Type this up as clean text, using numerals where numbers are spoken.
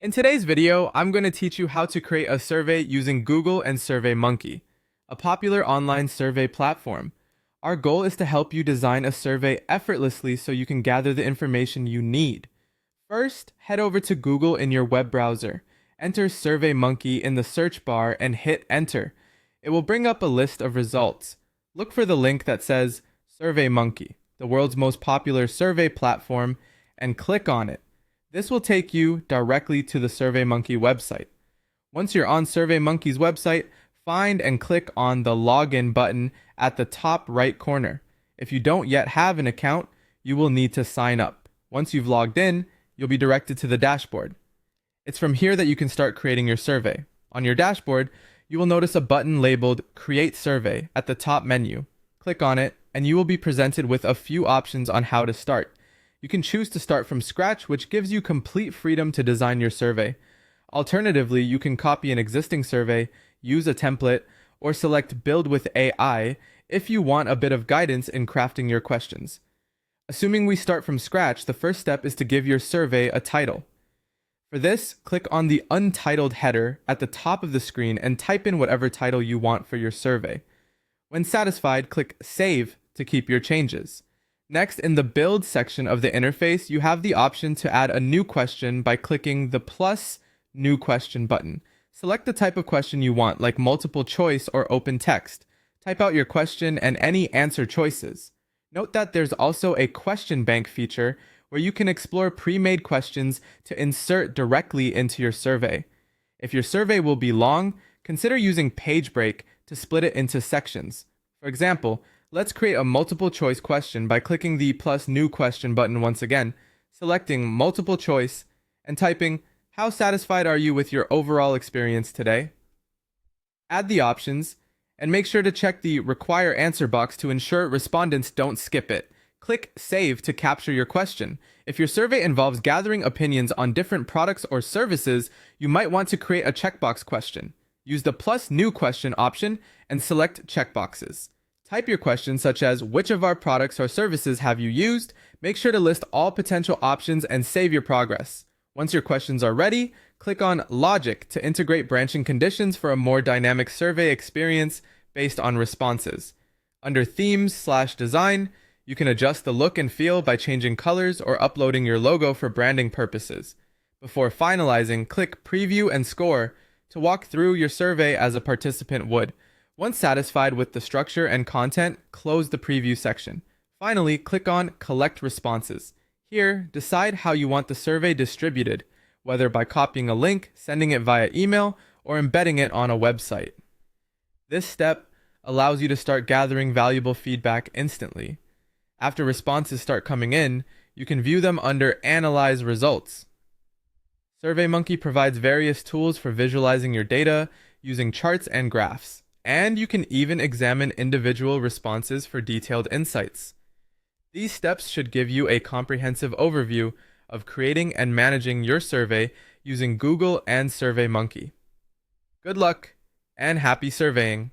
In today's video, I'm going to teach you how to create a survey using Google and SurveyMonkey, a popular online survey platform. Our goal is to help you design a survey effortlessly so you can gather the information you need. First, head over to Google in your web browser. Enter SurveyMonkey in the search bar and hit enter. It will bring up a list of results. Look for the link that says SurveyMonkey, the world's most popular survey platform, and click on it. This will take you directly to the SurveyMonkey website. Once you're on SurveyMonkey's website, find and click on the login button at the top right corner. If you don't yet have an account, you will need to sign up. Once you've logged in, you'll be directed to the dashboard. It's from here that you can start creating your survey. On your dashboard, you will notice a button labeled Create Survey at the top menu. Click on it, and you will be presented with a few options on how to start. You can choose to start from scratch, which gives you complete freedom to design your survey. Alternatively, you can copy an existing survey, use a template, or select Build with AI if you want a bit of guidance in crafting your questions. Assuming we start from scratch, the first step is to give your survey a title. For this, click on the Untitled header at the top of the screen and type in whatever title you want for your survey. When satisfied, click Save to keep your changes. Next, in the Build section of the interface, you have the option to add a new question by clicking the plus New Question button. Select the type of question you want, like multiple choice or open text. Type out your question and any answer choices. Note that there's also a question bank feature where you can explore pre-made questions to insert directly into your survey. If your survey will be long, consider using page break to split it into sections. For example, let's create a multiple choice question by clicking the plus New Question button once again, selecting multiple choice, and typing, "How satisfied are you with your overall experience today?" Add the options, and make sure to check the Require Answer box to ensure respondents don't skip it. Click Save to capture your question. If your survey involves gathering opinions on different products or services, you might want to create a checkbox question. Use the plus New Question option and select checkboxes. Type your questions such as, which of our products or services have you used? Make sure to list all potential options and save your progress. Once your questions are ready, click on Logic to integrate branching conditions for a more dynamic survey experience based on responses. Under Themes/Design, you can adjust the look and feel by changing colors or uploading your logo for branding purposes. Before finalizing, click Preview and Score to walk through your survey as a participant would. Once satisfied with the structure and content, close the preview section. Finally, click on Collect Responses. Here, decide how you want the survey distributed, whether by copying a link, sending it via email, or embedding it on a website. This step allows you to start gathering valuable feedback instantly. After responses start coming in, you can view them under Analyze Results. SurveyMonkey provides various tools for visualizing your data using charts and graphs. And you can even examine individual responses for detailed insights. These steps should give you a comprehensive overview of creating and managing your survey using Google and SurveyMonkey. Good luck and happy surveying!